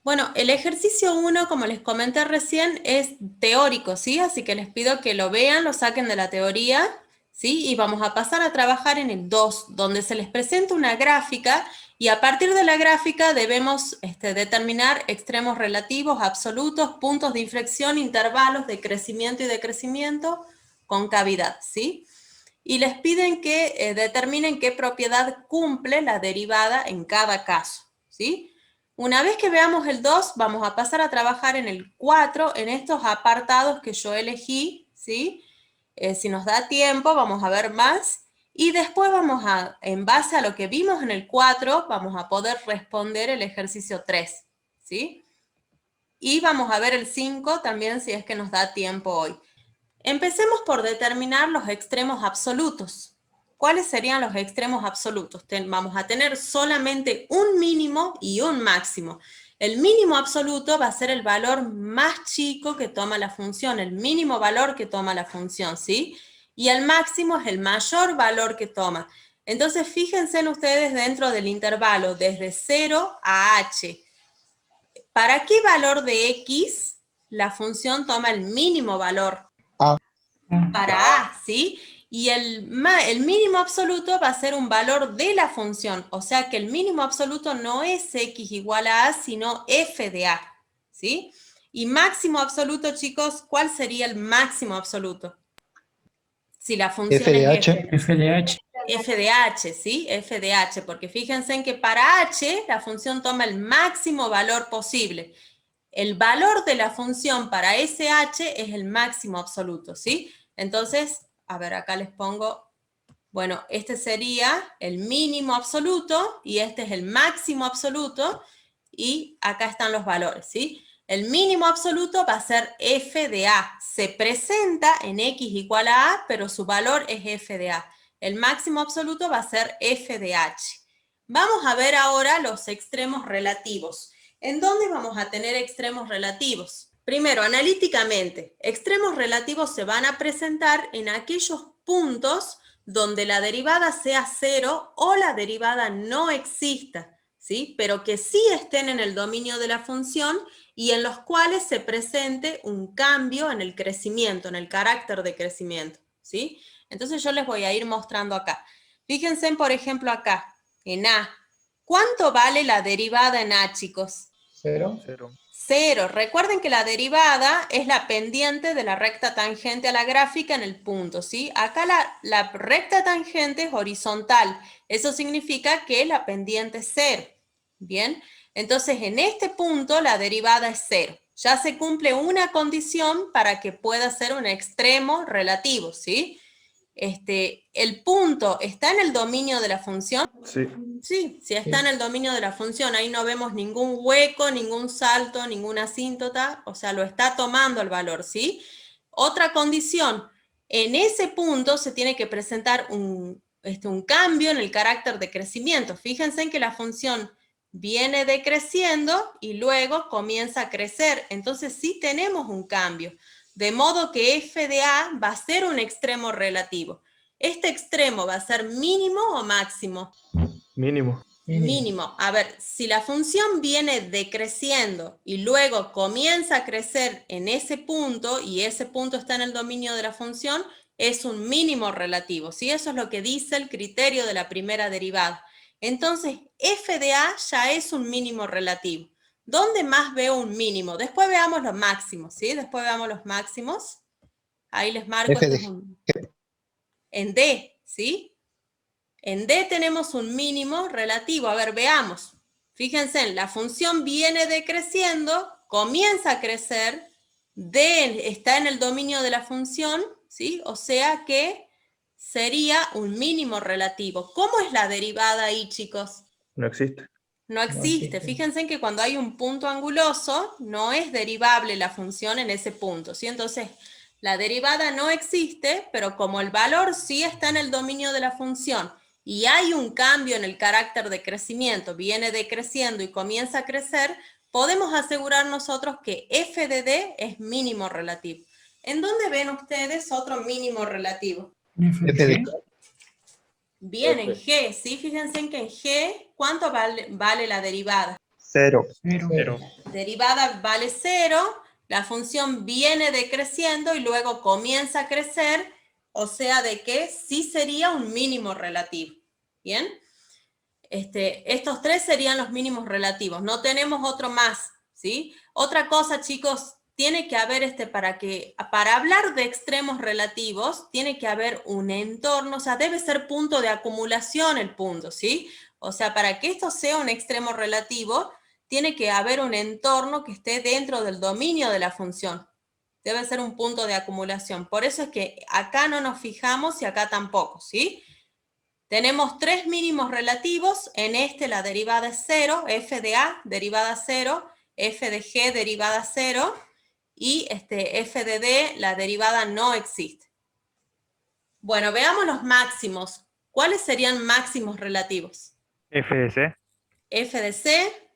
Bueno, el ejercicio 1, como les comenté recién, es teórico, ¿sí? Así que les pido que lo vean, lo saquen de la teoría, ¿sí? Y vamos a pasar a trabajar en el 2, donde se les presenta una gráfica y a partir de la gráfica debemos determinar extremos relativos, absolutos, puntos de inflexión, intervalos de crecimiento y decrecimiento con cavidad, ¿sí? Y les piden que determinen qué propiedad cumple la derivada en cada caso, ¿sí? Una vez que veamos el 2, vamos a pasar a trabajar en el 4, en estos apartados que yo elegí, ¿sí? Si nos da tiempo, vamos a ver más. Y después vamos a, en base a lo que vimos en el 4, vamos a poder responder el ejercicio 3, ¿sí? Y vamos a ver el 5 también si es que nos da tiempo hoy. Empecemos por determinar los extremos absolutos. ¿Cuáles serían los extremos absolutos? Vamos a tener solamente un mínimo y un máximo. El mínimo absoluto va a ser el valor más chico que toma la función, el mínimo valor que toma la función, ¿sí? Y el máximo es el mayor valor que toma. Entonces, fíjense en ustedes dentro del intervalo desde 0 a h. ¿Para qué valor de x la función toma el mínimo valor? A. Para a, ¿sí? Y el mínimo absoluto va a ser un valor de la función, o sea que el mínimo absoluto no es x igual a a, sino f de a, ¿sí? Y máximo absoluto, chicos, ¿cuál sería el máximo absoluto? Si la función F de es H. f. F de H. F de h, ¿sí? F de h, porque fíjense en que para h la función toma el máximo valor posible. El valor de la función para SH es el máximo absoluto, ¿sí? Entonces, a ver, acá les pongo, bueno, este sería el mínimo absoluto y este es el máximo absoluto y acá están los valores, ¿sí? El mínimo absoluto va a ser f de a. Se presenta en x igual a a, pero su valor es f de a. El máximo absoluto va a ser f de h. Vamos a ver ahora los extremos relativos. ¿En dónde vamos a tener extremos relativos? Primero, analíticamente, extremos relativos se van a presentar en aquellos puntos donde la derivada sea cero o la derivada no exista, ¿sí? Pero que sí estén en el dominio de la función y en los cuales se presente un cambio en el crecimiento, en el carácter de crecimiento, ¿sí? Entonces yo les voy a ir mostrando acá. Fíjense, por ejemplo, acá, en A. ¿Cuánto vale la derivada en A, chicos? 0. 0. Recuerden que la derivada es la pendiente de la recta tangente a la gráfica en el punto, ¿sí? Acá la recta tangente es horizontal. Eso significa que la pendiente es 0. Bien, entonces en este punto la derivada es 0. Ya se cumple una condición para que pueda ser un extremo relativo, ¿sí? ¿El punto está en el dominio de la función? Sí. Sí, si está en el dominio de la función, ahí no vemos ningún hueco, ningún salto, ninguna asíntota, o sea, lo está tomando el valor, ¿sí? Otra condición, en ese punto se tiene que presentar un cambio en el carácter de crecimiento. Fíjense en que la función viene decreciendo y luego comienza a crecer, entonces sí tenemos un cambio, de modo que f de a va a ser un extremo relativo. ¿Este extremo va a ser mínimo o máximo? Mínimo. Mínimo. A ver, si la función viene decreciendo y luego comienza a crecer en ese punto y ese punto está en el dominio de la función, es un mínimo relativo, ¿sí? Eso es lo que dice el criterio de la primera derivada. Entonces, f de a ya es un mínimo relativo. ¿Dónde más veo un mínimo? Después veamos los máximos, ¿sí? Después veamos los máximos. Ahí les marco, F esto es de en D, ¿sí? En D tenemos un mínimo relativo. A ver, veamos. Fíjense, la función viene decreciendo, comienza a crecer, D está en el dominio de la función, ¿sí? O sea que sería un mínimo relativo. ¿Cómo es la derivada ahí, chicos? No existe. No existe. Fíjense en que cuando hay un punto anguloso, no es derivable la función en ese punto, ¿sí? Entonces, la derivada no existe, pero como el valor sí está en el dominio de la función y hay un cambio en el carácter de crecimiento, viene decreciendo y comienza a crecer, podemos asegurar nosotros que f de d es mínimo relativo. ¿En dónde ven ustedes otro mínimo relativo? F de F de G. Bien, en G, ¿sí? Fíjense en que en G, ¿cuánto vale la derivada? 0. Derivada vale 0, la función viene decreciendo y luego comienza a crecer, o sea de que sí sería un mínimo relativo. ¿Bien? Estos tres serían los mínimos relativos, no tenemos otro más, ¿sí? Otra cosa, chicos, tiene que haber, para hablar de extremos relativos, tiene que haber un entorno, o sea, debe ser punto de acumulación el punto, ¿sí? O sea, para que esto sea un extremo relativo, tiene que haber un entorno que esté dentro del dominio de la función. Debe ser un punto de acumulación. Por eso es que acá no nos fijamos y acá tampoco, ¿sí? Tenemos tres mínimos relativos, en la derivada es 0, f de a, derivada 0, f de g, derivada 0, y f de d, la derivada no existe. Bueno, veamos los máximos. ¿Cuáles serían máximos relativos? F de C. F de c,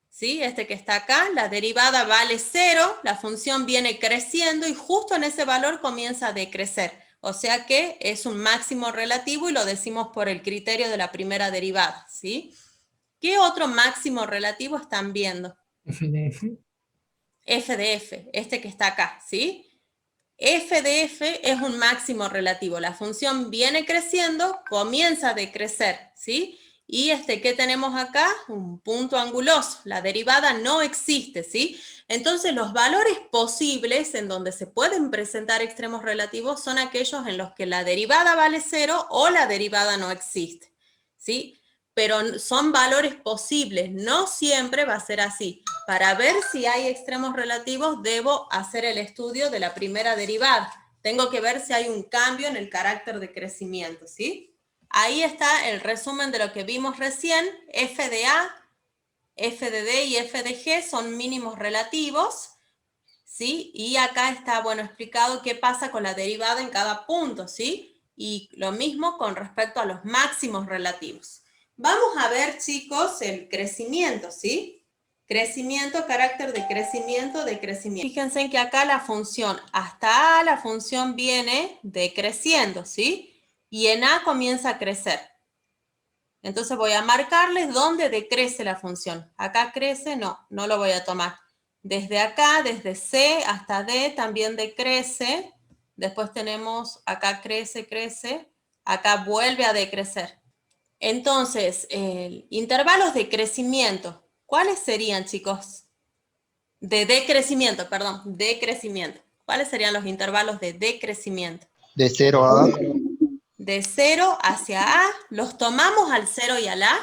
¿sí? Que está acá, la derivada vale 0, la función viene creciendo y justo en ese valor comienza a decrecer. O sea que es un máximo relativo y lo decimos por el criterio de la primera derivada, ¿sí? ¿Qué otro máximo relativo están viendo? F de F. F de F, que está acá, ¿sí? F de F es un máximo relativo. La función viene creciendo, comienza a decrecer, ¿sí? Y ¿qué tenemos acá? Un punto anguloso. La derivada no existe, ¿sí? Entonces, los valores posibles en donde se pueden presentar extremos relativos son aquellos en los que la derivada vale 0 o la derivada no existe, ¿sí? Pero son valores posibles, no siempre va a ser así. Para ver si hay extremos relativos, debo hacer el estudio de la primera derivada. Tengo que ver si hay un cambio en el carácter de crecimiento, ¿sí? Ahí está el resumen de lo que vimos recién. F de A, F de D y F de G son mínimos relativos, ¿sí? Y acá está, bueno, explicado qué pasa con la derivada en cada punto, ¿sí? Y lo mismo con respecto a los máximos relativos. Vamos a ver, chicos, el crecimiento, ¿sí? Crecimiento, carácter de crecimiento, decrecimiento. Fíjense en que acá la función, hasta A la función viene decreciendo, ¿sí? Y en A comienza a crecer. Entonces voy a marcarles dónde decrece la función. Acá crece, no lo voy a tomar. Desde acá, desde C hasta D también decrece. Después tenemos, acá crece, acá vuelve a decrecer. Entonces, intervalos de crecimiento. ¿Cuáles serían, chicos? De decrecimiento, perdón, decrecimiento. ¿Cuáles serían los intervalos de decrecimiento? De 0 a... De 0 hacia A. ¿Los tomamos al 0 y al A?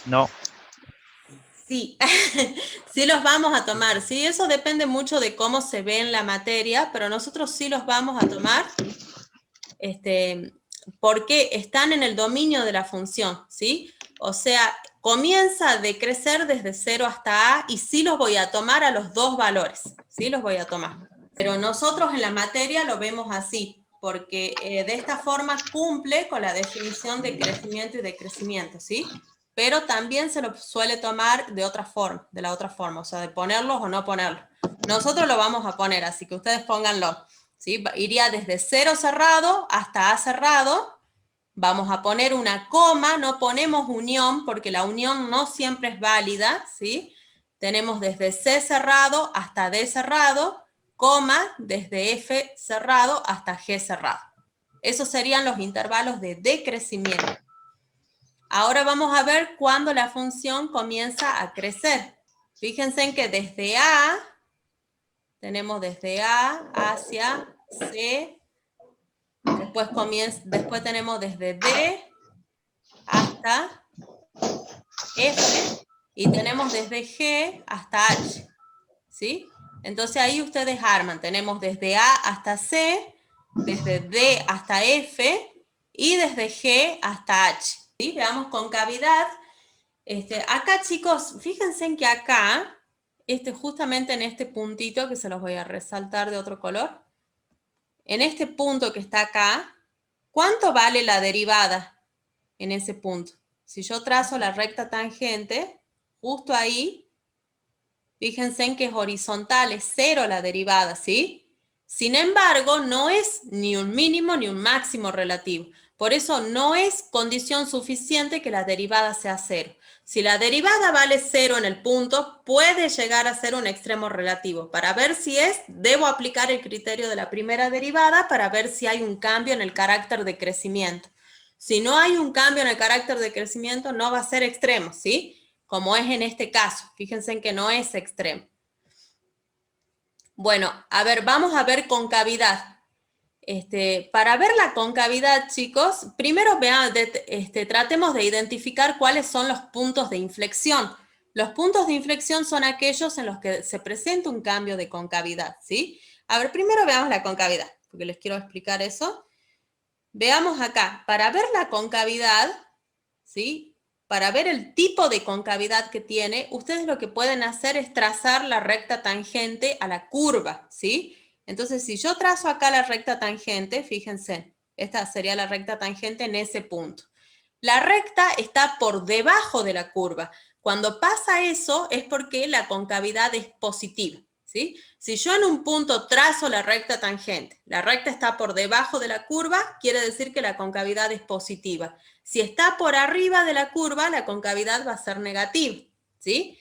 No. Sí, sí los vamos a tomar, sí, eso depende mucho de cómo se ve en la materia, pero nosotros sí los vamos a tomar, porque están en el dominio de la función, ¿sí? O sea, comienza a decrecer desde 0 hasta A y sí los voy a tomar a los dos valores, sí los voy a tomar. Pero nosotros en la materia lo vemos así, porque de esta forma cumple con la definición de crecimiento y decrecimiento, ¿sí? Pero también se lo suele tomar de otra forma, de la otra forma, o sea, de ponerlos o no ponerlos. Nosotros lo vamos a poner, así que ustedes pónganlo, ¿sí? Iría desde 0 cerrado hasta A cerrado, vamos a poner una coma, no ponemos unión, porque la unión no siempre es válida, ¿sí? Tenemos desde C cerrado hasta D cerrado, coma, desde F cerrado hasta G cerrado. Esos serían los intervalos de decrecimiento. Ahora vamos a ver cuándo la función comienza a crecer. Fíjense en que desde A, tenemos desde A hacia C, después tenemos desde D hasta F, y tenemos desde G hasta H, ¿sí? Entonces ahí ustedes arman, tenemos desde A hasta C, desde D hasta F, y desde G hasta H, ¿sí? Veamos concavidad. Acá, chicos, fíjense en que acá, justamente en este puntito, que se los voy a resaltar de otro color, en este punto que está acá, ¿cuánto vale la derivada en ese punto? Si yo trazo la recta tangente, justo ahí, fíjense en que es horizontal, es 0 la derivada, ¿sí? Sin embargo, no es ni un mínimo ni un máximo relativo. Por eso no es condición suficiente que la derivada sea 0. Si la derivada vale 0 en el punto, puede llegar a ser un extremo relativo. Para ver si es, debo aplicar el criterio de la primera derivada para ver si hay un cambio en el carácter de crecimiento. Si no hay un cambio en el carácter de crecimiento, no va a ser extremo, ¿sí? Como es en este caso. Fíjense en que no es extremo. Bueno, a ver, vamos a ver concavidad. Para ver la concavidad, chicos, primero tratemos de identificar cuáles son los puntos de inflexión. Los puntos de inflexión son aquellos en los que se presenta un cambio de concavidad, ¿sí? A ver, primero veamos la concavidad, porque les quiero explicar eso. Veamos acá, para ver la concavidad, ¿sí? Para ver el tipo de concavidad que tiene, ustedes lo que pueden hacer es trazar la recta tangente a la curva, ¿sí? Entonces, si yo trazo acá la recta tangente, fíjense, esta sería la recta tangente en ese punto. La recta está por debajo de la curva. Cuando pasa eso es porque la concavidad es positiva, ¿sí? Si yo en un punto trazo la recta tangente, la recta está por debajo de la curva, quiere decir que la concavidad es positiva. Si está por arriba de la curva, la concavidad va a ser negativa, ¿sí?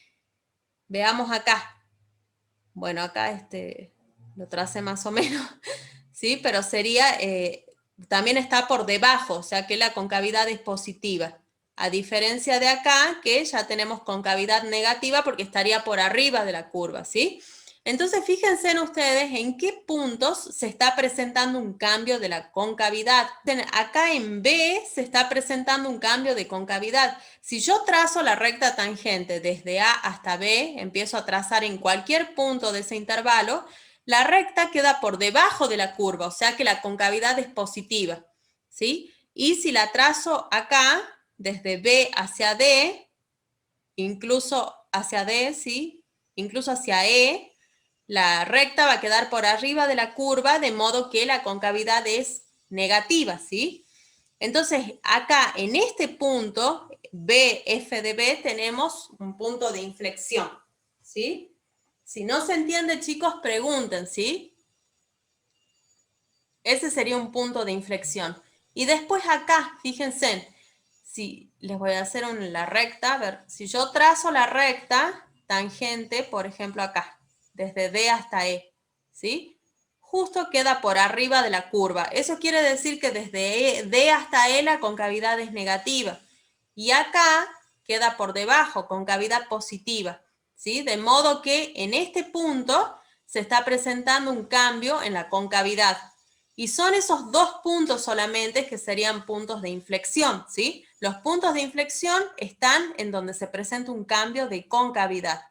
Veamos acá. Bueno, acá lo tracé más o menos, ¿sí? Pero sería, también está por debajo, o sea que la concavidad es positiva. A diferencia de acá, que ya tenemos concavidad negativa porque estaría por arriba de la curva, ¿sí? Entonces, fíjense en ustedes en qué puntos se está presentando un cambio de la concavidad. Acá en B se está presentando un cambio de concavidad. Si yo trazo la recta tangente desde A hasta B, empiezo a trazar en cualquier punto de ese intervalo, la recta queda por debajo de la curva, o sea que la concavidad es positiva, ¿sí? Y si la trazo acá, desde B hacia D, incluso hacia D, ¿sí? Incluso hacia E, la recta va a quedar por arriba de la curva, de modo que la concavidad es negativa, ¿sí? Entonces, acá en este punto, B, F de B, tenemos un punto de inflexión, ¿sí? Si no se entiende, chicos, pregunten, ¿sí? Ese sería un punto de inflexión. Y después acá, fíjense, si les voy a hacer la recta, a ver, si yo trazo la recta tangente, por ejemplo acá, desde D hasta E, ¿sí? Justo queda por arriba de la curva. Eso quiere decir que desde D hasta E la concavidad es negativa. Y acá queda por debajo, concavidad positiva, ¿sí? De modo que en este punto se está presentando un cambio en la concavidad. Y son esos dos puntos solamente que serían puntos de inflexión, ¿sí? Los puntos de inflexión están en donde se presenta un cambio de concavidad.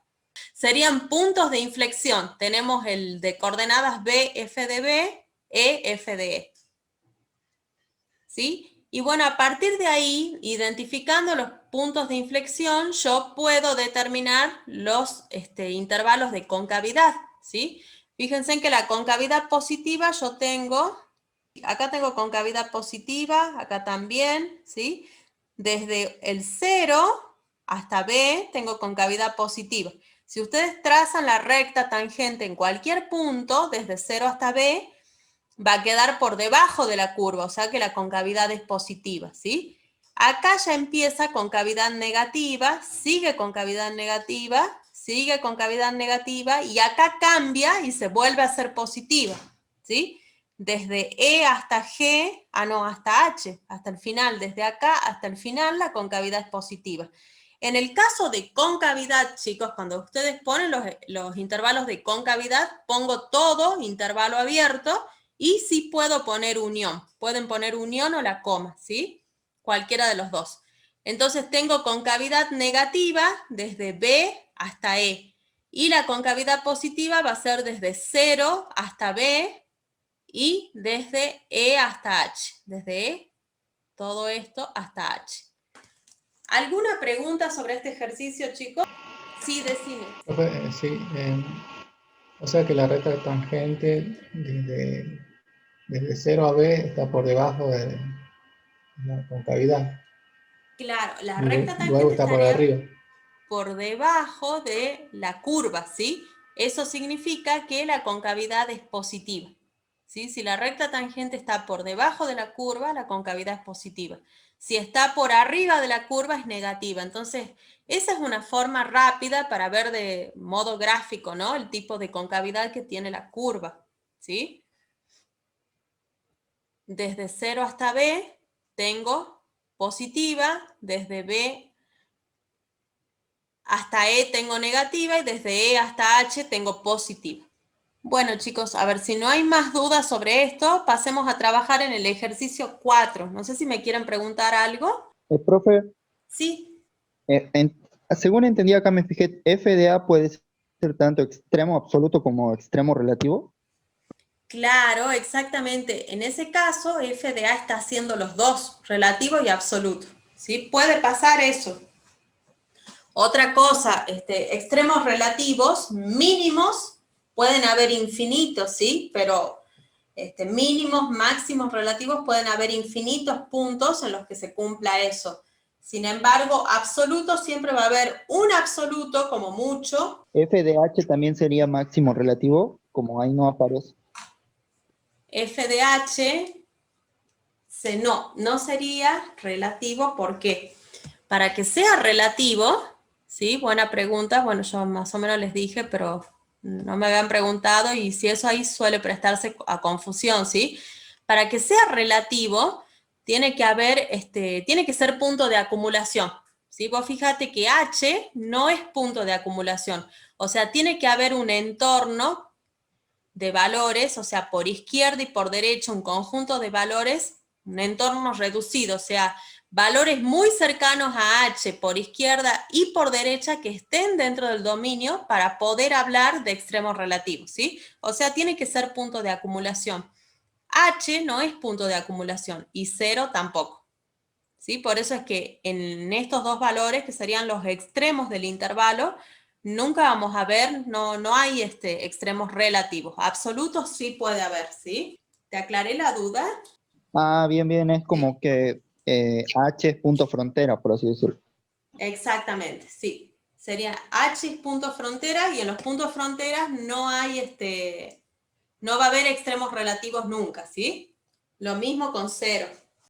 Serían puntos de inflexión. Tenemos el de coordenadas B, F de B, E, F de E. ¿Sí? Y bueno, a partir de ahí, identificando los puntos de inflexión, yo puedo determinar los intervalos de concavidad, ¿sí? Fíjense en que la concavidad positiva yo tengo, acá tengo concavidad positiva, acá también, ¿sí? Desde el 0 hasta B tengo concavidad positiva. Si ustedes trazan la recta tangente en cualquier punto, desde 0 hasta B, va a quedar por debajo de la curva, o sea que la concavidad es positiva, ¿sí? Acá ya empieza concavidad negativa, sigue concavidad negativa, sigue concavidad negativa, y acá cambia y se vuelve a ser positiva, ¿sí? Desde E hasta G, hasta H, hasta el final, desde acá hasta el final la concavidad es positiva. En el caso de concavidad, chicos, cuando ustedes ponen los intervalos de concavidad, pongo todo intervalo abierto, y sí puedo poner unión. Pueden poner unión o la coma, ¿sí? Cualquiera de los dos. Entonces tengo concavidad negativa desde B hasta E. Y la concavidad positiva va a ser desde 0 hasta B y desde E hasta H. Desde E, todo esto hasta H. ¿Alguna pregunta sobre este ejercicio, chicos? Sí, decime. Sí, o sea que la recta tangente desde 0 a B está por debajo de la concavidad. Claro, la Y recta luego tangente está por estaría arriba. por debajo de la curva, ¿sí? Eso significa que la concavidad es positiva, ¿sí? Si la recta tangente está por debajo de la curva, la concavidad es positiva. Si está por arriba de la curva, es negativa. Entonces, esa es una forma rápida para ver de modo gráfico, ¿no? El tipo de concavidad que tiene la curva, ¿sí? Desde 0 hasta B tengo positiva, desde B hasta E tengo negativa y desde E hasta H tengo positiva. Bueno, chicos, a ver, si no hay más dudas sobre esto, pasemos a trabajar en el ejercicio 4. No sé si me quieren preguntar algo. Profe, Sí. según entendí acá me fijé, f de a puede ser tanto extremo absoluto como extremo relativo. Claro, exactamente. En ese caso, f de a está haciendo los dos, relativo y absoluto. ¿Sí? Puede pasar eso. Otra cosa, extremos relativos mínimos pueden haber infinitos, ¿sí? Pero mínimos, máximos relativos pueden haber infinitos puntos en los que se cumpla eso. Sin embargo, absoluto siempre va a haber un absoluto como mucho. F de h también sería máximo relativo, como ahí no aparece. F de h no sería relativo. ¿Por qué? Para que sea relativo, ¿sí? Buena pregunta. Bueno, yo más o menos les dije, pero no me habían preguntado y si eso ahí suele prestarse a confusión, ¿sí? Para que sea relativo, tiene que ser punto de acumulación, ¿sí? Vos fíjate que H no es punto de acumulación, o sea, tiene que haber un entorno de valores, o sea, por izquierda y por derecha un conjunto de valores, un entorno reducido, o sea, valores muy cercanos a H por izquierda y por derecha que estén dentro del dominio para poder hablar de extremos relativos, ¿sí? O sea, tiene que ser punto de acumulación. H no es punto de acumulación y 0 tampoco, ¿sí? Por eso es que en estos dos valores, que serían los extremos del intervalo, nunca vamos a ver, no hay extremos relativos. Absolutos sí puede haber, ¿sí? ¿Te aclaré la duda? Ah, bien, es como que h es punto frontera, por así decirlo. Exactamente, sí. Sería H es punto frontera y en los puntos fronteras no hay no va a haber extremos relativos nunca, ¿sí? Lo mismo con 0.